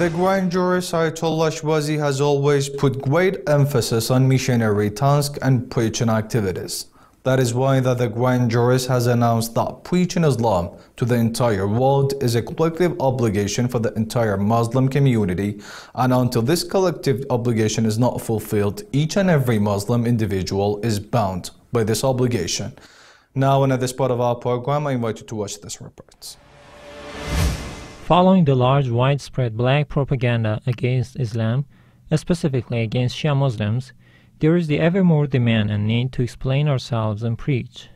The Grand Jurist Ayatollah Shirazi has always put great emphasis on missionary tasks and preaching activities. That is why the Grand Jurist has announced that preaching Islam to the entire world is a collective obligation for the entire Muslim community, and until this collective obligation is not fulfilled, each and every Muslim individual is bound by this obligation. Now, in this part of our program, I invite you to watch this report. Following the large widespread black propaganda against Islam, specifically against Shia Muslims, there is the ever more demand and need to explain ourselves and preach.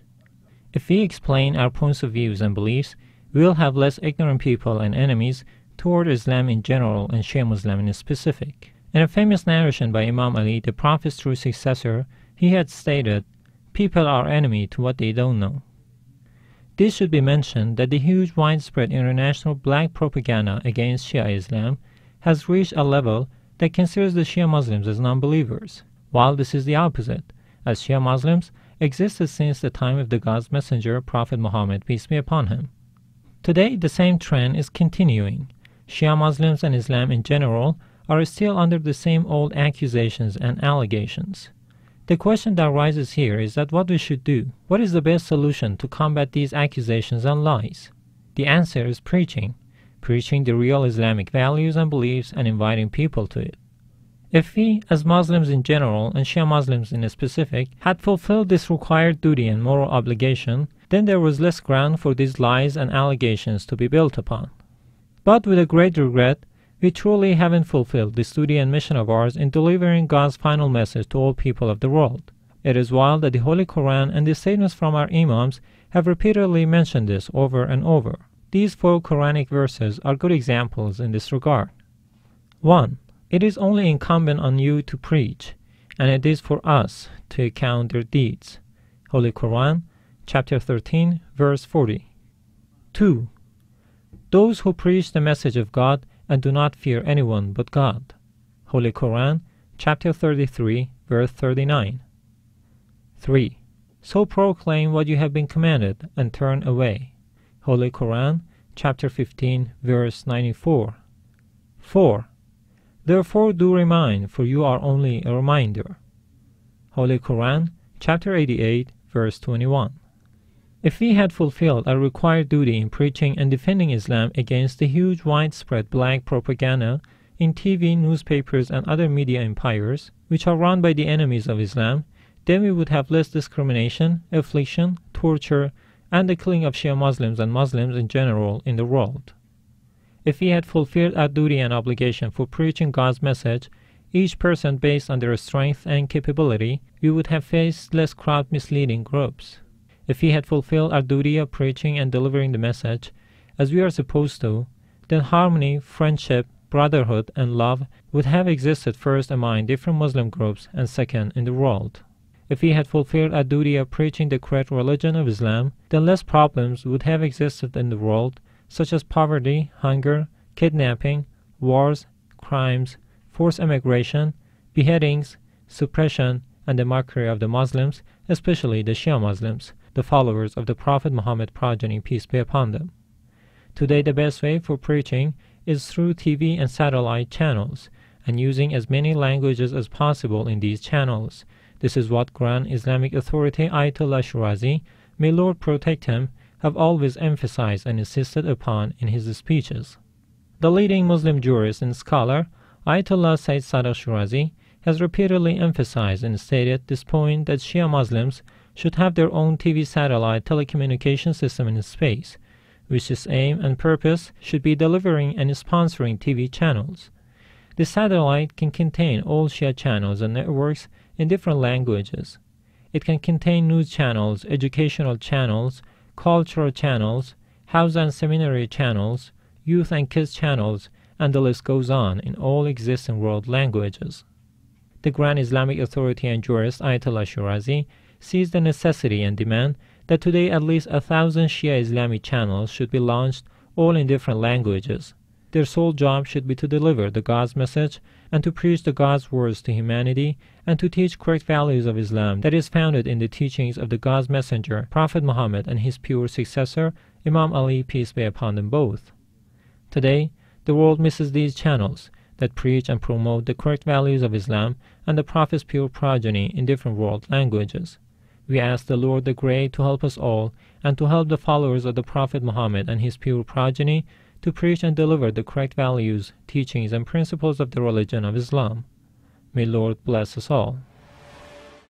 If we explain our points of views and beliefs, we will have less ignorant people and enemies toward Islam in general and Shia Muslim in specific. In a famous narration by Imam Ali, the Prophet's true successor, he had stated, "People are enemy to what they don't know." This should be mentioned that the huge widespread international black propaganda against Shia Islam has reached a level that considers the Shia Muslims as non-believers, while this is the opposite, as Shia Muslims existed since the time of the God's messenger, Prophet Muhammad, peace be upon him. Today, the same trend is continuing. Shia Muslims and Islam in general are still under the same old accusations and allegations. The question that arises here is that what we should do. What is the best solution to combat these accusations and lies? The answer is preaching. Preaching the real Islamic values and beliefs and inviting people to it. If we, as Muslims in general and Shia Muslims in specific, had fulfilled this required duty and moral obligation, then there was less ground for these lies and allegations to be built upon. But with a great regret, we truly haven't fulfilled this duty and mission of ours in delivering God's final message to all people of the world. It is wild that the Holy Quran and the statements from our Imams have repeatedly mentioned this over and over. These 4 Quranic verses are good examples in this regard. 1. It is only incumbent on you to preach, and it is for us to account their deeds. Holy Quran, chapter 13, verse 40. 2. Those who preach the message of God and do not fear anyone but God. Holy Quran, chapter 33, verse 39. 3. So proclaim what you have been commanded and turn away. Holy Quran, chapter 15, verse 94. 4. Therefore do remind, for you are only a reminder. Holy Quran, chapter 88, verse 21. If we had fulfilled our required duty in preaching and defending Islam against the huge widespread black propaganda in TV, newspapers, and other media empires, which are run by the enemies of Islam, then we would have less discrimination, affliction, torture, and the killing of Shia Muslims and Muslims in general in the world. If we had fulfilled our duty and obligation for preaching God's message, each person based on their strength and capability, we would have faced less crowd misleading groups. If we had fulfilled our duty of preaching and delivering the message, as we are supposed to, then harmony, friendship, brotherhood, and love would have existed first among different Muslim groups and second in the world. If we had fulfilled our duty of preaching the correct religion of Islam, then less problems would have existed in the world, such as poverty, hunger, kidnapping, wars, crimes, forced immigration, beheadings, suppression, and the mockery of the Muslims, especially the Shia Muslims, the followers of the Prophet Muhammad progeny, peace be upon them. Today, the best way for preaching is through TV and satellite channels, and using as many languages as possible in these channels. This is what Grand Islamic Authority Ayatollah Shirazi, may Lord protect him, have always emphasized and insisted upon in his speeches. The leading Muslim jurist and scholar, Ayatollah Sayyid Sadaq Shirazi, has repeatedly emphasized and stated this point that Shia Muslims should have their own TV satellite telecommunication system in space, which its aim and purpose should be delivering and sponsoring TV channels. The satellite can contain all Shia channels and networks in different languages. It can contain news channels, educational channels, cultural channels, house and seminary channels, youth and kids channels, and the list goes on in all existing world languages. The Grand Islamic Authority and Jurist Ayatollah Shirazi sees the necessity and demand that today at least 1,000 Shia Islamic channels should be launched, all in different languages. Their sole job should be to deliver the God's message and to preach the God's words to humanity and to teach correct values of Islam that is founded in the teachings of the God's messenger, Prophet Muhammad, and his pure successor, Imam Ali, peace be upon them both. Today, The world misses these channels that preach and promote the correct values of Islam and the Prophet's pure progeny in different world languages. We ask the Lord the Great to help us all and to help the followers of the Prophet Muhammad and his pure progeny to preach and deliver the correct values, teachings, and principles of the religion of Islam. May Lord bless us all.